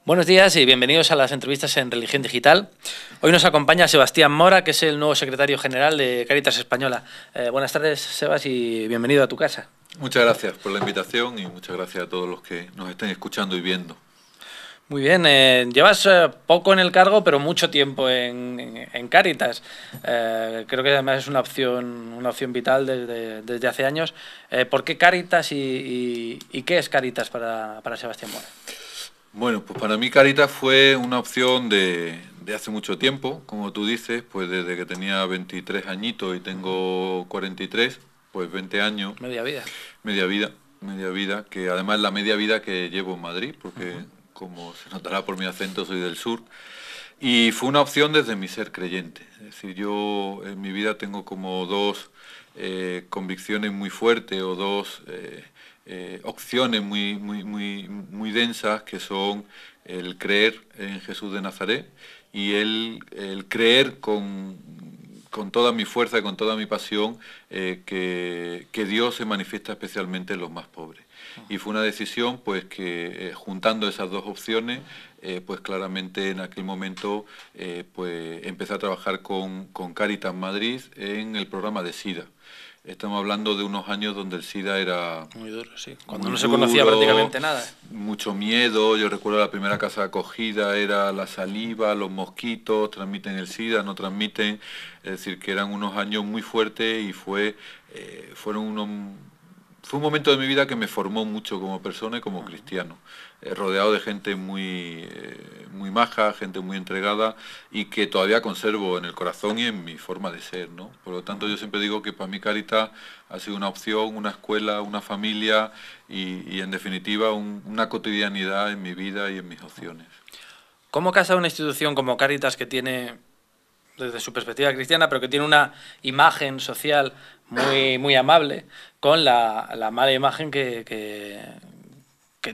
Buenos días y bienvenidos a las entrevistas en Religión Digital. Hoy nos acompaña Sebastián Mora, que es el nuevo secretario general de Cáritas Española. Buenas tardes, Sebas, y bienvenido a tu casa. Muchas gracias por la invitación y muchas gracias a todos los que nos estén escuchando y viendo. Muy bien, llevas poco en el cargo, pero mucho tiempo en Cáritas. Creo que además es una opción vital desde hace años. ¿Por qué Cáritas y qué es Cáritas para Sebastián Mora? Bueno, pues para mí Cáritas fue una opción de hace mucho tiempo, como tú dices, pues desde que tenía 23 añitos y tengo 43, pues 20 años. Media vida. Media vida, que además es la media vida que llevo en Madrid, porque como se notará por mi acento soy del sur. Y fue una opción desde mi ser creyente. Es decir, yo en mi vida tengo como dos convicciones muy fuertes o dos opciones muy densas, que son el creer en Jesús de Nazaret y el creer con toda mi fuerza y con toda mi pasión que Dios se manifiesta especialmente en los más pobres. Y fue una decisión pues que juntando esas dos opciones, pues claramente en aquel momento pues empecé a trabajar con Cáritas Madrid en el programa de SIDA. Estamos hablando de unos años donde el SIDA era muy duro, sí. Cuando no se conocía prácticamente nada. Mucho miedo. Yo recuerdo la primera casa de acogida era la saliva, los mosquitos, transmiten el SIDA, no transmiten. Es decir, que eran unos años muy fuertes y fue un momento de mi vida que me formó mucho como persona y como cristiano, rodeado de gente muy maja, gente muy entregada y que todavía conservo en el corazón y en mi forma de ser, ¿no? Por lo tanto, yo siempre digo que para mí Cáritas ha sido una opción, una escuela, una familia y en definitiva una cotidianidad en mi vida y en mis opciones. ¿Cómo casa una institución como Cáritas, que tiene, desde su perspectiva cristiana, pero que tiene una imagen social muy amable, con la mala imagen que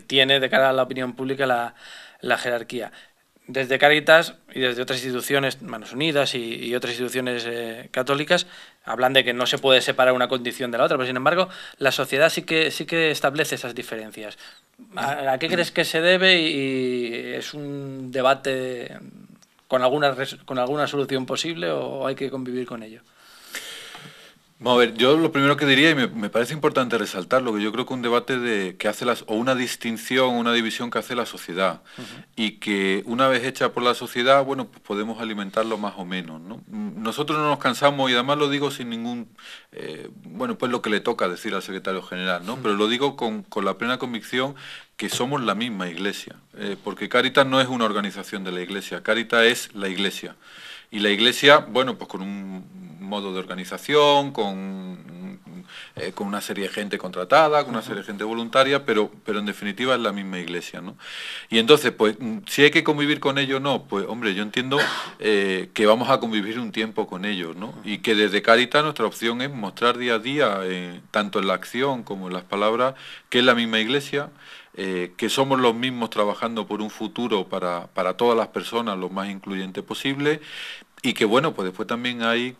tiene de cara a la opinión pública la jerarquía? Desde Cáritas y desde otras instituciones, Manos Unidas y otras instituciones católicas, hablan de que no se puede separar una condición de la otra, pero sin embargo la sociedad sí que establece esas diferencias. ¿A qué crees que se debe? Y ¿es un debate con alguna solución posible o hay que convivir con ello? Vamos a ver, yo lo primero que diría, y me parece importante resaltarlo, que yo creo que un debate que hace o una distinción, una división que hace la sociedad, y que una vez hecha por la sociedad, bueno, pues podemos alimentarlo más o menos, ¿no? Nosotros no nos cansamos, y además lo digo sin ningún, bueno, pues lo que le toca decir al secretario general, ¿no? Pero lo digo con la plena convicción que somos la misma Iglesia, porque Cáritas no es una organización de la Iglesia, Cáritas es la Iglesia. Y la Iglesia, bueno, pues con un modo de organización, con una serie de gente contratada, con una serie de gente voluntaria, pero en definitiva es la misma Iglesia, ¿no? Y entonces, pues, si hay que convivir con ellos, no, pues, hombre, yo entiendo que vamos a convivir un tiempo con ellos, ¿no? Y que desde Cáritas nuestra opción es mostrar día a día, tanto en la acción como en las palabras, que es la misma Iglesia, que somos los mismos trabajando por un futuro para todas las personas lo más incluyente posible, y que bueno, pues después también hay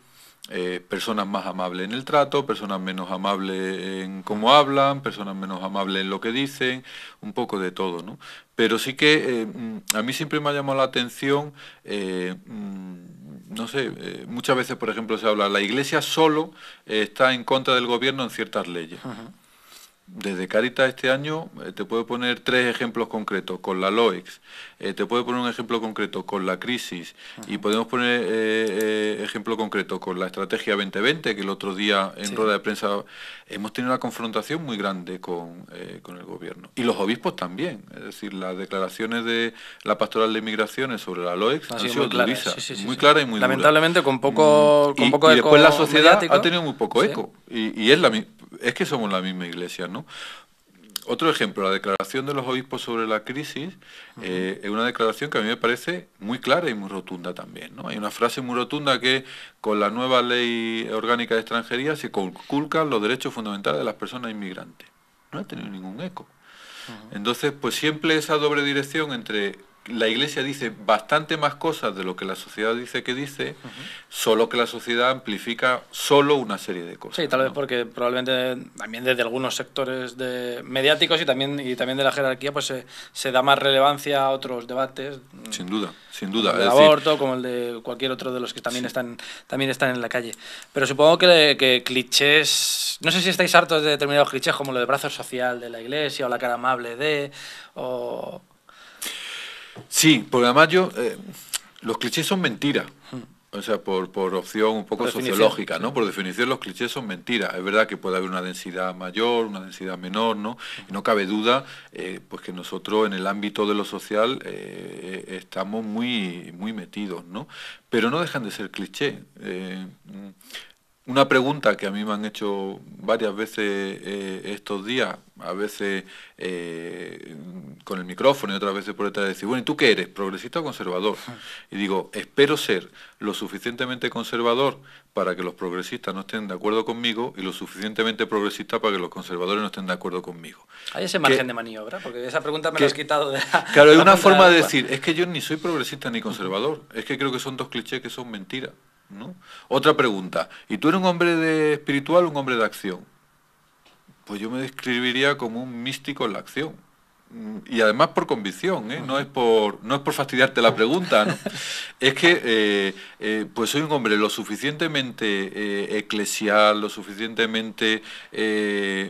personas más amables en el trato, personas menos amables en cómo hablan, personas menos amables en lo que dicen, un poco de todo, ¿no? Pero sí que a mí siempre me ha llamado la atención, no sé, muchas veces, por ejemplo, se habla, la Iglesia solo está en contra del gobierno en ciertas leyes. Desde Cáritas este año te puedo poner 3 ejemplos concretos con la LOEX, te puedo poner un ejemplo concreto con la crisis y podemos poner ejemplo concreto con la estrategia 2020, que el otro día en rueda de prensa hemos tenido una confrontación muy grande con el gobierno. Y los obispos también, es decir, las declaraciones de la Pastoral de Migraciones sobre la LOEX han sido durísimas, muy claras y muy lamentablemente duras. Con poco y eco después la sociedad mediático. Ha tenido muy poco eco y es que somos la misma Iglesia, ¿no? Otro ejemplo, la declaración de los obispos sobre la crisis es una declaración que a mí me parece muy clara y muy rotunda también, ¿no? Hay una frase muy rotunda que con la nueva ley orgánica de extranjería se conculcan los derechos fundamentales de las personas inmigrantes. No ha tenido ningún eco. Entonces, pues siempre esa doble dirección entre la Iglesia dice bastante más cosas de lo que la sociedad dice que dice, solo que la sociedad amplifica solo una serie de cosas. Sí, tal vez ¿no? porque probablemente también desde algunos sectores mediáticos y también de la jerarquía pues se da más relevancia a otros debates. Sin duda, sin Como duda. el del Es decir, aborto, como el de cualquier otro de los que también, sí. también están en la calle. Pero supongo que clichés... No sé si estáis hartos de determinados clichés como lo de brazo social de la Iglesia o la cara amable de... o... Sí, porque además los clichés son mentiras. O sea, por opción un Por poco definición, sociológica, sí. ¿no? Por definición los clichés son mentiras. Es verdad que puede haber una densidad mayor, una densidad menor, ¿no? Y no cabe duda, pues que nosotros en el ámbito de lo social estamos muy metidos, ¿no? Pero no dejan de ser clichés. Una pregunta que a mí me han hecho varias veces estos días, a veces con el micrófono y otras veces por detrás, de decir, bueno, ¿y tú qué eres? ¿Progresista o conservador? Y digo, espero ser lo suficientemente conservador para que los progresistas no estén de acuerdo conmigo y lo suficientemente progresista para que los conservadores no estén de acuerdo conmigo. ¿Hay ese margen de maniobra? Porque esa pregunta me la has quitado de Claro, hay la una punta de forma la de lengua. decir, es que yo ni soy progresista ni conservador, es que creo que son dos clichés que son mentiras, ¿no? Otra pregunta, ¿y tú eres un hombre de espiritual o un hombre de acción? Pues yo me describiría como un místico en la acción. Y además por convicción, ¿eh? No es por fastidiarte la pregunta, ¿no? Es que pues soy un hombre lo suficientemente eclesial, lo suficientemente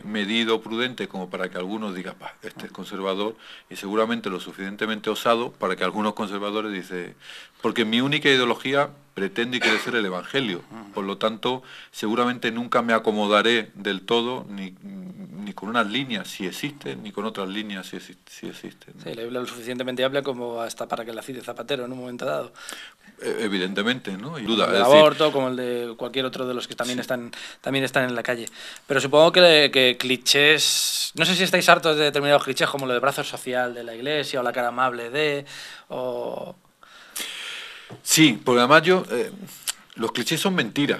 medido, prudente, como para que algunos digan, "Bah, este es conservador", y seguramente lo suficientemente osado para que algunos conservadores dicen, porque mi única ideología pretende y quiere ser el Evangelio. Por lo tanto, seguramente nunca me acomodaré del todo, ni con unas líneas si existen, ni con otras líneas si existen, ¿no? Sí, la Biblia lo suficientemente amplia como hasta para que la cite Zapatero en un momento dado. Evidentemente, ¿no? Y Como duda, el es del decir, aborto, como el de cualquier otro de los que sí. también están en la calle. Pero supongo que clichés... No sé si estáis hartos de determinados clichés como lo de brazo social de la Iglesia o la cara amable de... o... Sí, porque además los clichés son mentiras.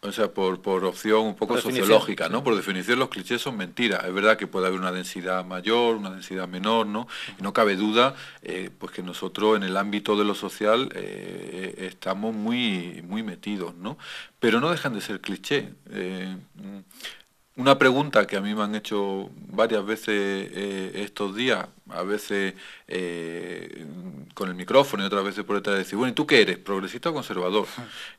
O sea, por opción un por poco definición, sociológica, sí. ¿no? Por definición los clichés son mentiras. Es verdad que puede haber una densidad mayor, una densidad menor, ¿no? Y no cabe duda, pues que nosotros en el ámbito de lo social estamos muy metidos, ¿no? Pero no dejan de ser clichés. Una pregunta que a mí me han hecho varias veces estos días, a veces con el micrófono y otras veces por detrás, de decir, bueno, ¿y tú qué eres? ¿Progresista o conservador?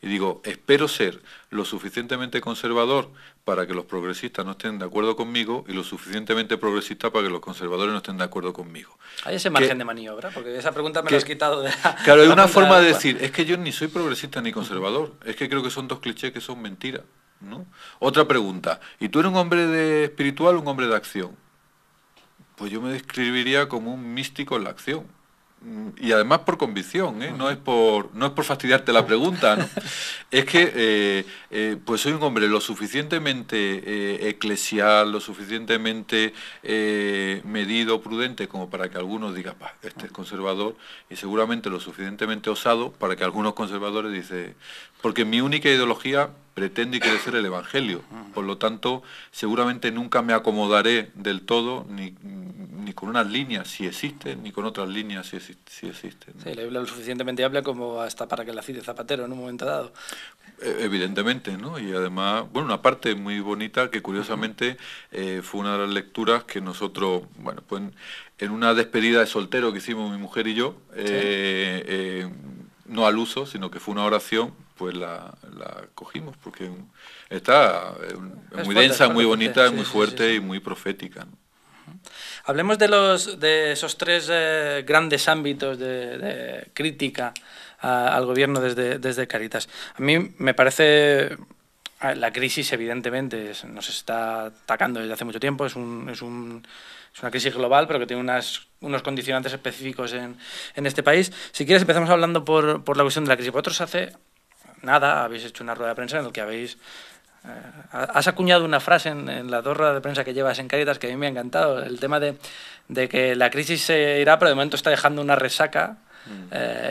Y digo, espero ser lo suficientemente conservador para que los progresistas no estén de acuerdo conmigo y lo suficientemente progresista para que los conservadores no estén de acuerdo conmigo. ¿Hay ese margen de maniobra? Porque esa pregunta me la has Que, quitado claro, de hay la una punta de la forma de lengua. decir, es que yo ni soy progresista ni conservador, es que creo que son dos clichés que son mentiras, ¿no? Otra pregunta, ¿y tú eres un hombre de espiritual o un hombre de acción? Pues yo me describiría como un místico en la acción. Y además por convicción, ¿eh? No es por fastidiarte la pregunta, ¿no? Es que pues soy un hombre lo suficientemente eclesial, lo suficientemente medido, prudente, como para que algunos digan, "Bah, este es conservador", y seguramente lo suficientemente osado para que algunos conservadores dicen, porque mi única ideología pretende y quiere ser el Evangelio. Por lo tanto, seguramente nunca me acomodaré del todo, ni con unas líneas si existen, ni con otras líneas si existen, ¿no? Sí, la Biblia lo suficientemente amplia como hasta para que la cite Zapatero en un momento dado. Evidentemente, ¿no? Y además, bueno, una parte muy bonita que curiosamente fue una de las lecturas que nosotros, bueno, pues en una despedida de soltero que hicimos mi mujer y yo, no al uso, sino que fue una oración, pues la cogimos, porque está Es muy fuerte, densa, muy fuerte. bonita, Sí, muy sí, sí, fuerte sí. y muy profética, ¿no? Hablemos de esos tres grandes ámbitos de crítica al gobierno desde Cáritas. A mí me parece... La crisis, evidentemente, nos está atacando desde hace mucho tiempo. Es una crisis global, pero que tiene unos condicionantes específicos en este país. Si quieres, empezamos hablando por la cuestión de la crisis. Vosotros hace nada habéis hecho una rueda de prensa en la que habéis... has acuñado una frase en las dos ruedas de prensa que llevas en Cáritas que a mí me ha encantado. El tema de que la crisis se irá, pero de momento está dejando una resaca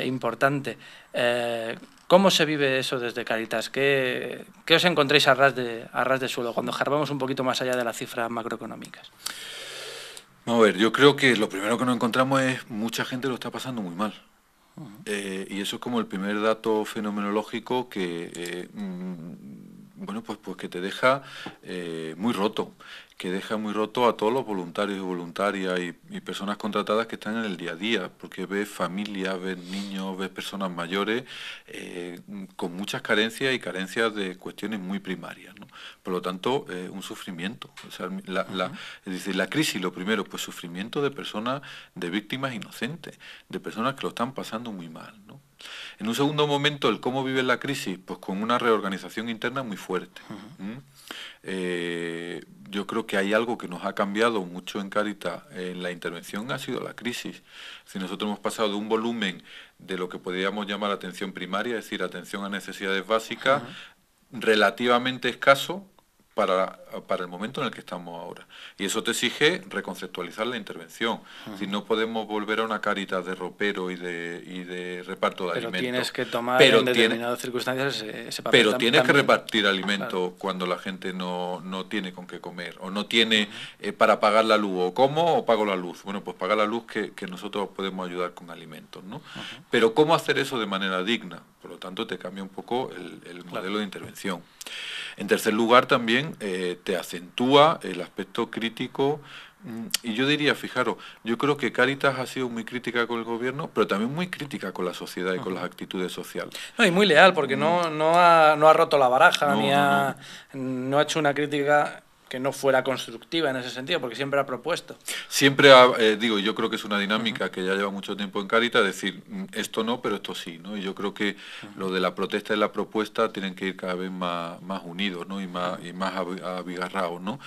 importante. ¿Cómo se vive eso desde Cáritas? ¿Qué os encontréis a ras de suelo cuando jarbamos un poquito más allá de las cifras macroeconómicas? Vamos a ver, yo creo que lo primero que nos encontramos es mucha gente lo está pasando muy mal. Y eso es como el primer dato fenomenológico que, bueno, pues que te deja muy roto, que deja muy roto a todos los voluntarios y voluntarias y personas contratadas que están en el día a día, porque ves familias, ves niños, ves personas mayores con muchas carencias y carencias de cuestiones muy primarias, ¿no? Por lo tanto, un sufrimiento. O sea, es decir, la crisis, lo primero, pues sufrimiento de personas, de víctimas inocentes, de personas que lo están pasando muy mal, ¿no? En un segundo momento, el cómo vive la crisis, pues con una reorganización interna muy fuerte. Yo creo que hay algo que nos ha cambiado mucho en Cáritas en la intervención, ha sido la crisis. Si nosotros hemos pasado de un volumen de lo que podríamos llamar atención primaria, es decir, atención a necesidades básicas, relativamente escaso para el momento en el que estamos ahora. Y eso te exige reconceptualizar la intervención. Si no podemos volver a una Cáritas de ropero y de reparto de Pero alimentos. tienes que tomar Pero en tiene- determinadas circunstancias ese papel pero tienes que también. repartir alimentos cuando la gente no tiene con qué comer o no tiene para pagar la luz. O como o pago la luz. Bueno, pues paga la luz que nosotros podemos ayudar con alimentos, ¿no? Pero ¿cómo hacer eso de manera digna? Por lo tanto, te cambia un poco el modelo de intervención. En tercer lugar, también te acentúa el aspecto crítico. Y yo diría, fijaros, yo creo que Cáritas ha sido muy crítica con el gobierno, pero también muy crítica con la sociedad y con las actitudes sociales. No, y muy leal, porque no ha roto la baraja, No, no, no. no ha hecho una crítica que no fuera constructiva en ese sentido, porque siempre ha propuesto. Siempre, digo, yo creo que es una dinámica que ya lleva mucho tiempo en Cáritas, decir, esto no, pero esto sí, ¿no? Y yo creo que lo de la protesta y la propuesta tienen que ir cada vez más unidos, ¿no? Y más abigarrados, ¿no?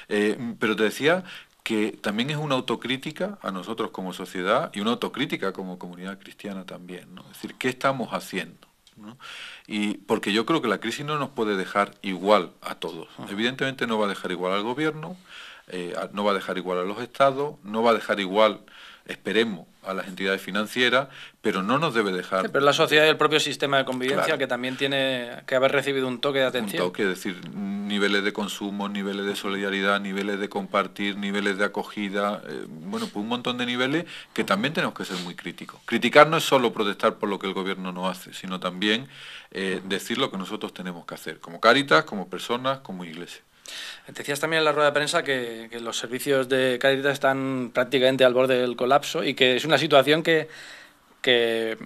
Pero te decía que también es una autocrítica a nosotros como sociedad y una autocrítica como comunidad cristiana también, ¿no? Es decir, ¿qué estamos haciendo? ¿No? Y porque yo creo que la crisis no nos puede dejar igual a todos. Evidentemente no va a dejar igual al gobierno, no va a dejar igual a los estados, no va a dejar igual, esperemos, a las entidades financieras, pero no nos debe dejar... Sí, pero la sociedad y el propio sistema de convivencia, Claro. que también tiene que haber recibido un toque de Un atención. toque, es decir, niveles de consumo, niveles de solidaridad, niveles de compartir, niveles de acogida, bueno, pues un montón de niveles que también tenemos que ser muy críticos. Criticar no es solo protestar por lo que el gobierno no hace, sino también decir lo que nosotros tenemos que hacer, como Cáritas, como personas, como iglesia. Decías también en la rueda de prensa que los servicios de Cáritas están prácticamente al borde del colapso y que es una situación que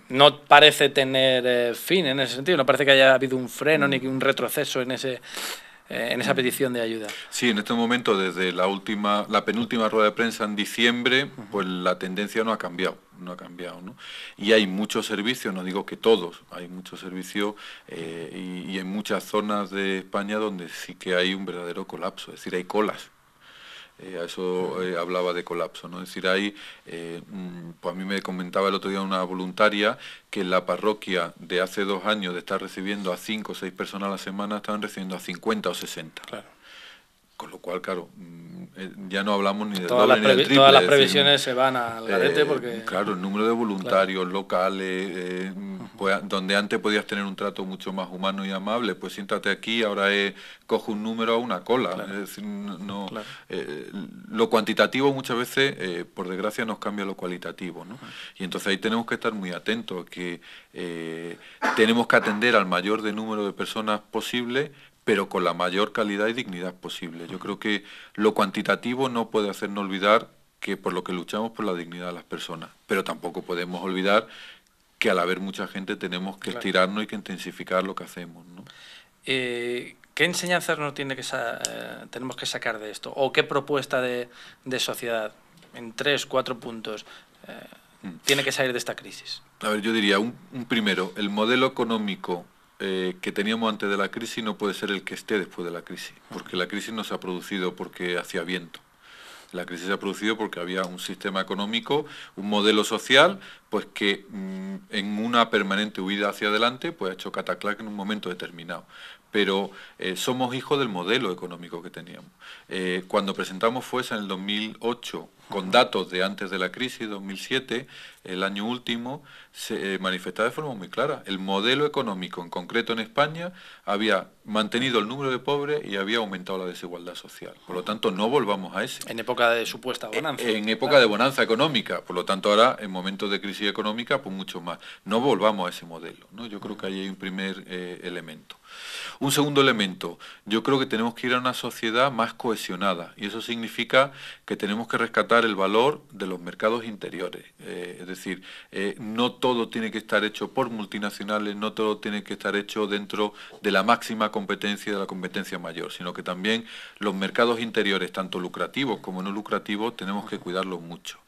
no parece tener fin en ese sentido, no parece que haya habido un freno ni un retroceso en esa petición de ayuda. Sí, en este momento, desde la penúltima rueda de prensa en diciembre, pues la tendencia no ha cambiado, ¿no? Y hay muchos servicios, no digo que todos, hay muchos servicios y en muchas zonas de España donde sí que hay un verdadero colapso, es decir, hay colas. A eso hablaba de colapso, ¿no? Es decir, pues a mí me comentaba el otro día una voluntaria que en la parroquia de hace 2 años de estar recibiendo a 5 o 6 personas a la semana, estaban recibiendo a 50 o 60. Claro. Con lo cual, claro, ya no hablamos ni del Todas doble ni del triple. todas las es decir, previsiones se van al garete porque... Claro, el número de voluntarios locales, pues, donde antes podías tener un trato mucho más humano y amable, pues siéntate aquí, ahora coge un número a una cola. Claro. Es decir, no, Claro. lo cuantitativo muchas veces, por desgracia, nos cambia lo cualitativo, ¿no? Y entonces ahí tenemos que estar muy atentos, que tenemos que atender al mayor de número de personas posible, pero con la mayor calidad y dignidad posible. Yo creo que lo cuantitativo no puede hacernos olvidar que por lo que luchamos por la dignidad de las personas, pero tampoco podemos olvidar que al haber mucha gente tenemos que estirarnos y que intensificar lo que hacemos, ¿no? ¿Qué enseñanzas tenemos que sacar de esto? ¿O qué propuesta de sociedad, en 3, 4 puntos, tiene que salir de esta crisis? A ver, yo diría, un primero, el modelo económico que teníamos antes de la crisis no puede ser el que esté después de la crisis, porque la crisis no se ha producido porque hacía viento. La crisis se ha producido porque había un sistema económico, un modelo social, pues que en una permanente huida hacia adelante, pues ha hecho cataclac en un momento determinado. Pero somos hijos del modelo económico que teníamos. Cuando presentamos FUESA en el 2008, con datos de antes de la crisis, 2007, el año último, se manifestaba de forma muy clara. El modelo económico, en concreto en España, había mantenido el número de pobres y había aumentado la desigualdad social. Por lo tanto, no volvamos a ese. En época de supuesta bonanza. En época de bonanza económica. Por lo tanto, ahora, en momentos de crisis económica, pues mucho más. No volvamos a ese modelo, ¿no? Yo creo que ahí hay un primer elemento. Un segundo elemento, yo creo que tenemos que ir a una sociedad más cohesionada y eso significa que tenemos que rescatar el valor de los mercados interiores. Es decir, no todo tiene que estar hecho por multinacionales, no todo tiene que estar hecho dentro de la máxima competencia, de la competencia mayor, sino que también los mercados interiores, tanto lucrativos como no lucrativos, tenemos que cuidarlos mucho.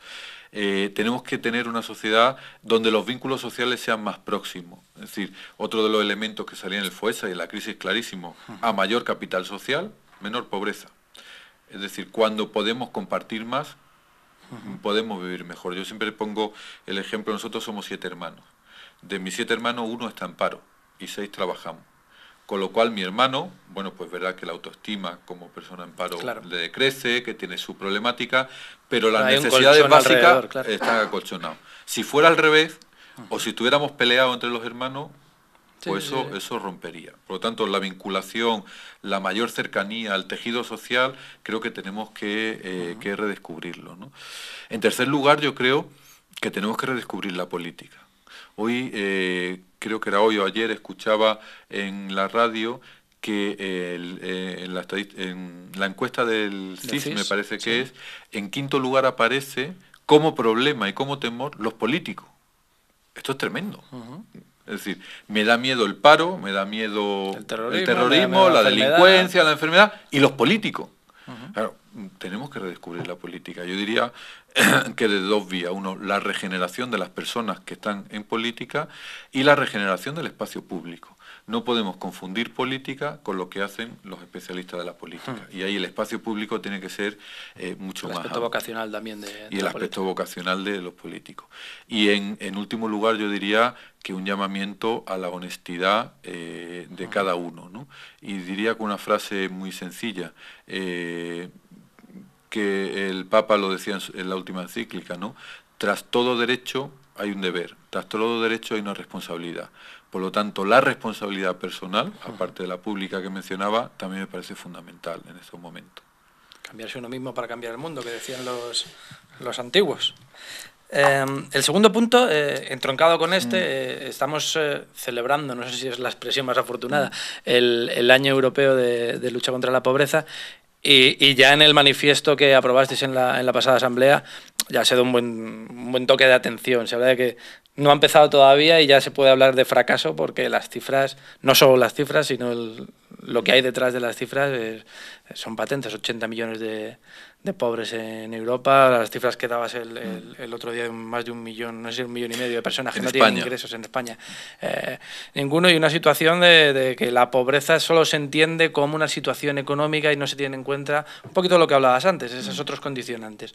Tenemos que tener una sociedad donde los vínculos sociales sean más próximos. Es decir, otro de los elementos que salía en el FOESA y en la crisis clarísimo, a mayor capital social, menor pobreza. Es decir, cuando podemos compartir más, podemos vivir mejor. Yo siempre pongo el ejemplo, nosotros somos 7 hermanos. De mis 7 hermanos, 1 está en paro y 6 trabajamos. Con lo cual mi hermano, bueno, pues verá que la autoestima como persona en paro le decrece, que tiene su problemática, pero las necesidades básicas están acolchonadas. Si fuera al revés, o si tuviéramos peleado entre los hermanos, pues eso rompería. Por lo tanto, la vinculación, la mayor cercanía al tejido social, creo que tenemos que redescubrirlo, ¿no? En tercer lugar, yo creo que tenemos que redescubrir la política. Hoy, creo que era hoy o ayer, escuchaba en la radio que en la encuesta del CIS, me parece que es, en quinto lugar aparece como problema y como temor los políticos. Esto es tremendo. Es decir, me da miedo el paro, me da miedo el terrorismo, la delincuencia, la enfermedad y los políticos. Claro, tenemos que redescubrir la política. Yo diría que de 2 vías. Uno, la regeneración de las personas que están en política y la regeneración del espacio público. No podemos confundir política con lo que hacen los especialistas de la política. Y ahí el espacio público tiene que ser mucho más... El aspecto vocacional también de y el aspecto vocacional de los políticos. Y en último lugar yo diría que un llamamiento a la honestidad de cada uno, ¿no? Y diría con una frase muy sencilla, que el Papa lo decía en la última encíclica, ¿no? Tras todo derecho hay un deber, tras todo derecho hay una responsabilidad. Por lo tanto, la responsabilidad personal, aparte de la pública que mencionaba, también me parece fundamental en estos momentos. Cambiarse uno mismo para cambiar el mundo, que decían los antiguos. El segundo punto, entroncado con estamos celebrando, no sé si es la expresión más afortunada, el Año Europeo de Lucha contra la Pobreza. Y ya en el manifiesto que aprobasteis en la pasada asamblea ya se da un buen toque de atención. Se habla de que no ha empezado todavía y ya se puede hablar de fracaso porque las cifras, no solo las cifras, sino lo que hay detrás de las cifras son patentes. 80 millones de pobres en Europa. Las cifras que dabas el otro día, más de 1 millón, no sé si 1,5 millones de personas que no tienen ingresos en España. Ninguno, y una situación de que la pobreza solo se entiende como una situación económica y no se tiene en cuenta un poquito lo que hablabas antes, esos otros condicionantes.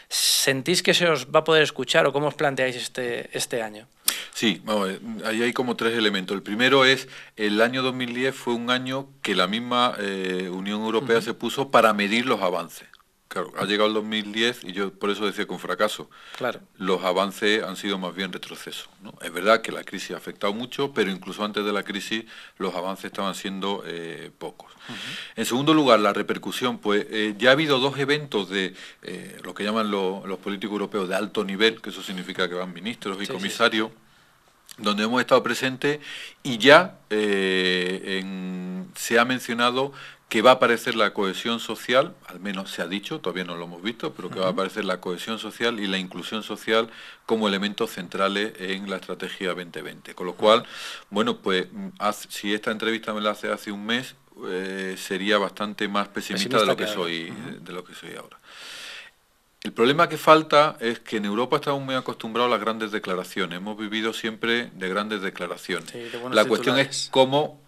¿Sentís que se os va a poder escuchar o cómo os planteáis este año? Sí, ahí hay como 3 elementos. El primero es, el año 2010 fue un año que la misma Unión Europea se puso para medir los avances. Claro, ha llegado el 2010 y yo por eso decía con fracaso. Claro. Los avances han sido más bien retrocesos, ¿no? Es verdad que la crisis ha afectado mucho, pero incluso antes de la crisis los avances estaban siendo pocos. En segundo lugar, la repercusión, pues ya ha habido 2 eventos de lo que llaman los políticos europeos de alto nivel, que eso significa que van ministros y comisarios, donde hemos estado presentes y ya se ha mencionado que va a aparecer la cohesión social, al menos se ha dicho, todavía no lo hemos visto, pero que va a aparecer la cohesión social y la inclusión social como elementos centrales en la estrategia 2020. Con lo cual, bueno, pues si esta entrevista me la hace hace un mes, sería bastante más pesimista de lo que soy ahora. El problema que falta es que en Europa estamos muy acostumbrados a las grandes declaraciones. Hemos vivido siempre de grandes declaraciones. Sí, la cuestión es cómo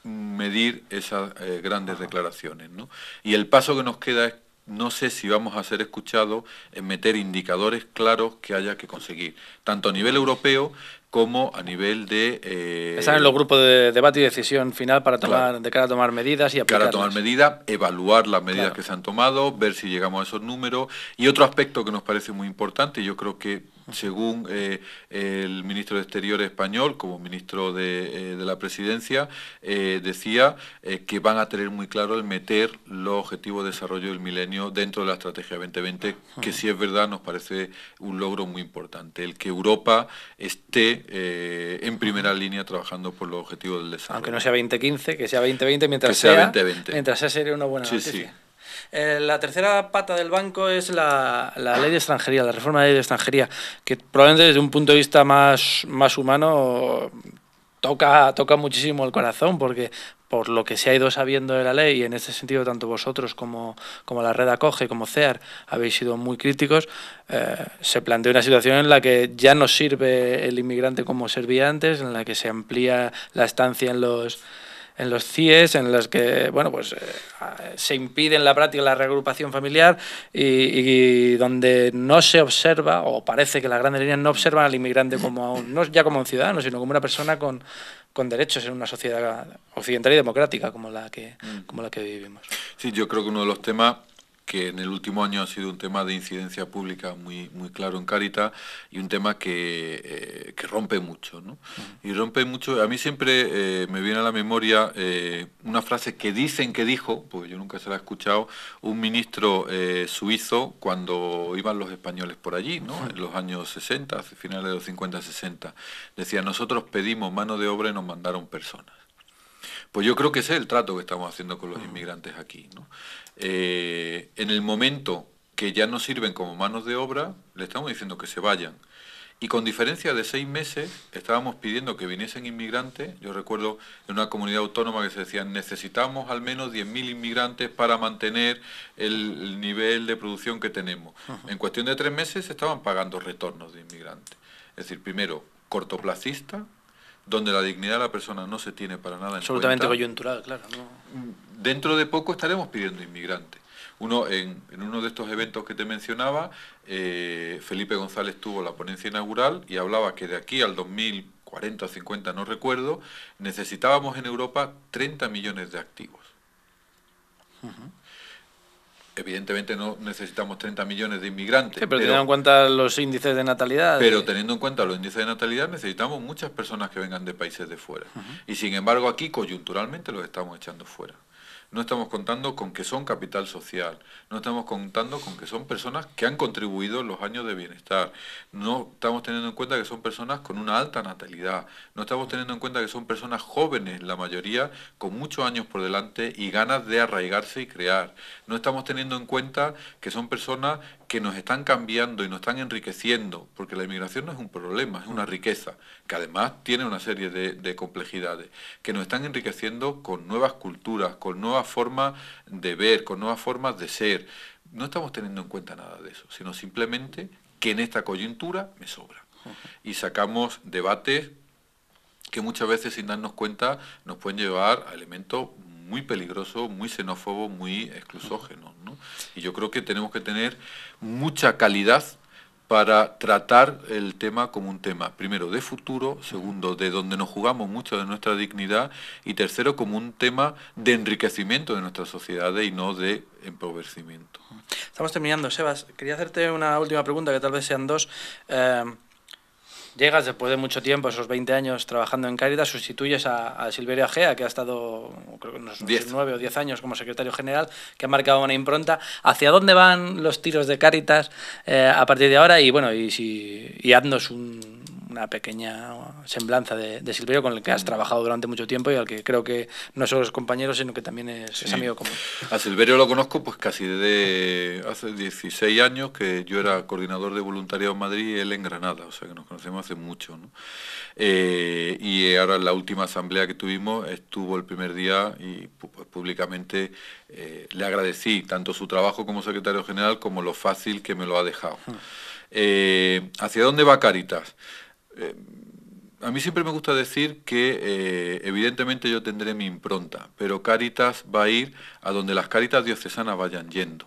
medir esas grandes declaraciones, ¿no? Y el paso que nos queda es, no sé si vamos a ser escuchados en meter indicadores claros que haya que conseguir, tanto a nivel europeo, como a nivel de... Están en los grupos de debate y decisión final para tomar, Claro. de cara a tomar medidas y Cara a aplicarlas. tomar medidas, evaluar las medidas Claro. que se han tomado, ver si llegamos a esos números. Y otro aspecto que nos parece muy importante, yo creo que según el ministro de Exteriores español, como ministro de la Presidencia, decía que van a tener muy claro el meter los objetivos de desarrollo del milenio dentro de la Estrategia 2020, que si es verdad nos parece un logro muy importante, el que Europa esté en primera línea trabajando por los objetivos del desarrollo. Aunque no sea 2015, que sea 2020 mientras Que sea sea 2020. mientras sea sería una buena Sí, noticia. sí. La tercera pata del banco es la ley de extranjería, la reforma de la ley de extranjería, que probablemente desde un punto de vista más humano toca muchísimo el corazón, porque por lo que se ha ido sabiendo de la ley, y en este sentido tanto vosotros como la Red Acoge, como CEAR, habéis sido muy críticos, se plantea una situación en la que ya no sirve el inmigrante como servía antes, en la que se amplía la estancia en los CIES, en los que se impide en la práctica la reagrupación familiar y donde no se observa, o parece que las grandes líneas no observan al inmigrante no ya como un ciudadano, sino como una persona con derechos en una sociedad occidental y democrática como la que vivimos. Sí, yo creo que uno de los temas que en el último año ha sido un tema de incidencia pública muy claro en Cáritas y un tema que rompe mucho, ¿no? Y rompe mucho. A mí siempre me viene a la memoria una frase que dicen que dijo, porque yo nunca se la he escuchado, un ministro suizo cuando iban los españoles por allí, ¿no? En los años 60, hacia finales de los 50-60. Decía, nosotros pedimos mano de obra y nos mandaron personas. Pues yo creo que ese es el trato que estamos haciendo con los inmigrantes aquí, ¿no? En el momento que ya no sirven como manos de obra, le estamos diciendo que se vayan. Y con diferencia de 6 meses, estábamos pidiendo que viniesen inmigrantes. Yo recuerdo en una comunidad autónoma que se decía, necesitamos al menos 10.000 inmigrantes para mantener el nivel de producción que tenemos. En cuestión de 3 meses se estaban pagando retornos de inmigrantes. Es decir, primero, cortoplacista, donde la dignidad de la persona no se tiene para nada en Absolutamente cuenta. coyuntural, claro, ¿no? Dentro de poco estaremos pidiendo inmigrantes. En uno de estos eventos que te mencionaba, Felipe González tuvo la ponencia inaugural y hablaba que de aquí al 2040 o 50, no recuerdo, necesitábamos en Europa 30 millones de activos. Evidentemente no necesitamos 30 millones de inmigrantes. Sí, pero teniendo en cuenta los índices de natalidad. Pero teniendo en cuenta los índices de natalidad, necesitamos muchas personas que vengan de países de fuera. Y sin embargo aquí coyunturalmente los estamos echando fuera. No estamos contando con que son capital social, no estamos contando con que son personas que han contribuido en los años de bienestar, no estamos teniendo en cuenta que son personas con una alta natalidad, no estamos teniendo en cuenta que son personas jóvenes, la mayoría con muchos años por delante y ganas de arraigarse y crear, no estamos teniendo en cuenta que son personas que nos están cambiando y nos están enriqueciendo, porque la inmigración no es un problema, es una riqueza, que además tiene una serie de complejidades, que nos están enriqueciendo con nuevas culturas, con nuevas formas de ver, con nuevas formas de ser. No estamos teniendo en cuenta nada de eso, sino simplemente que en esta coyuntura me sobra. Y sacamos debates que muchas veces sin darnos cuenta nos pueden llevar a elementos muy peligrosos, muy xenófobos, muy exclusógenos, ¿no? Y yo creo que tenemos que tener mucha calidad para tratar el tema como un tema, primero, de futuro, segundo, de donde nos jugamos mucho de nuestra dignidad, y tercero, como un tema de enriquecimiento de nuestras sociedades y no de empobrecimiento. Estamos terminando, Sebas. Quería hacerte una última pregunta, que tal vez sean dos. Llegas después de mucho tiempo, esos 20 años trabajando en Cáritas, sustituyes a Silverio Agea, que ha estado, creo que unos 9 o 10 años como secretario general, que ha marcado una impronta. ¿Hacia dónde van los tiros de Cáritas a partir de ahora? Y bueno, y haznos una pequeña semblanza de Silverio, con el que has trabajado durante mucho tiempo y al que creo que no solo es compañero, sino que también es amigo común. A Silverio lo conozco pues casi desde hace 16 años, que yo era coordinador de voluntariado en Madrid y él en Granada, o sea que nos conocemos hace mucho, ¿no? Y ahora en la última asamblea que tuvimos estuvo el primer día y pues, públicamente le agradecí tanto su trabajo como secretario general como lo fácil que me lo ha dejado. ¿Hacia dónde va Cáritas? A mí siempre me gusta decir que evidentemente yo tendré mi impronta, pero Cáritas va a ir a donde las Cáritas diocesanas vayan yendo.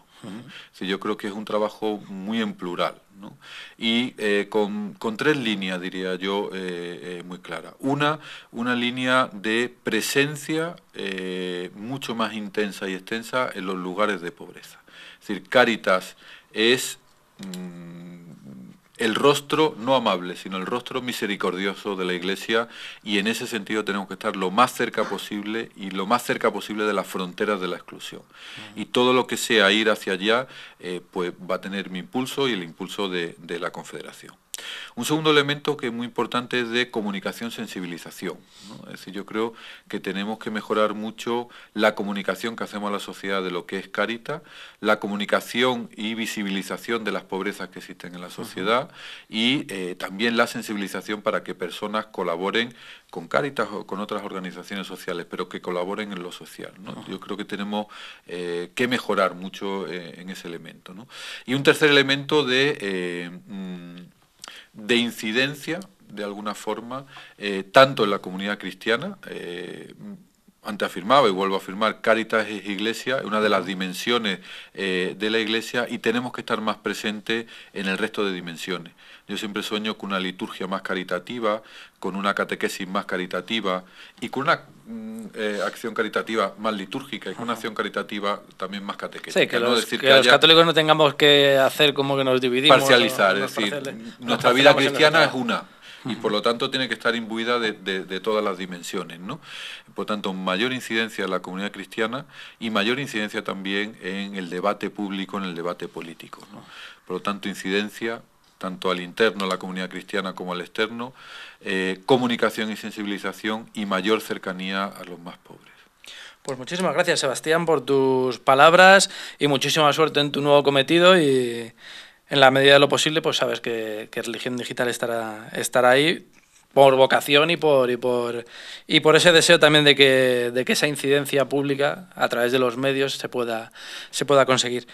Sí, yo creo que es un trabajo muy en plural, ¿no? Y con tres líneas, diría yo, muy claras. Una línea de presencia mucho más intensa y extensa en los lugares de pobreza. Es decir, Cáritas es el rostro no amable, sino el rostro misericordioso de la Iglesia, y en ese sentido tenemos que estar lo más cerca posible y lo más cerca posible de las fronteras de la exclusión. Y todo lo que sea ir hacia allá, pues va a tener mi impulso y el impulso de la Confederación. Un segundo elemento que es muy importante es de comunicación-sensibilización, ¿no? Es decir, yo creo que tenemos que mejorar mucho la comunicación que hacemos a la sociedad de lo que es Cáritas, la comunicación y visibilización de las pobrezas que existen en la sociedad, y también la sensibilización para que personas colaboren con Cáritas o con otras organizaciones sociales, pero que colaboren en lo social, ¿no? Yo creo que tenemos que mejorar mucho en ese elemento, ¿no? Y un tercer elemento de incidencia, de alguna forma, tanto en la comunidad cristiana. Antes afirmaba y vuelvo a afirmar, Cáritas es Iglesia, una de las dimensiones de la Iglesia, y tenemos que estar más presentes en el resto de dimensiones. Yo siempre sueño con una liturgia más caritativa, con una catequesis más caritativa y con una acción caritativa más litúrgica y con una acción caritativa también más catequética. Sí, que los católicos no tengamos que hacer como que nos dividimos. Parcializar, es decir, nuestra vida cristiana es una. Y por lo tanto tiene que estar imbuida de todas las dimensiones, ¿no? Por tanto, mayor incidencia en la comunidad cristiana y mayor incidencia también en el debate público, en el debate político, ¿no? Por lo tanto, incidencia tanto al interno de la comunidad cristiana como al externo, comunicación y sensibilización y mayor cercanía a los más pobres. Pues muchísimas gracias, Sebastián, por tus palabras y muchísima suerte en tu nuevo cometido, y en la medida de lo posible, pues sabes que Religión Digital estará ahí por vocación y por ese deseo también de que esa incidencia pública a través de los medios se pueda conseguir.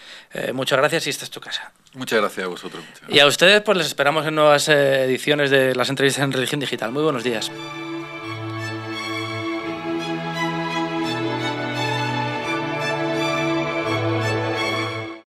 Muchas gracias, y esta es tu casa. Muchas gracias a vosotros. Y a ustedes, pues les esperamos en nuevas ediciones de las entrevistas en Religión Digital. Muy buenos días.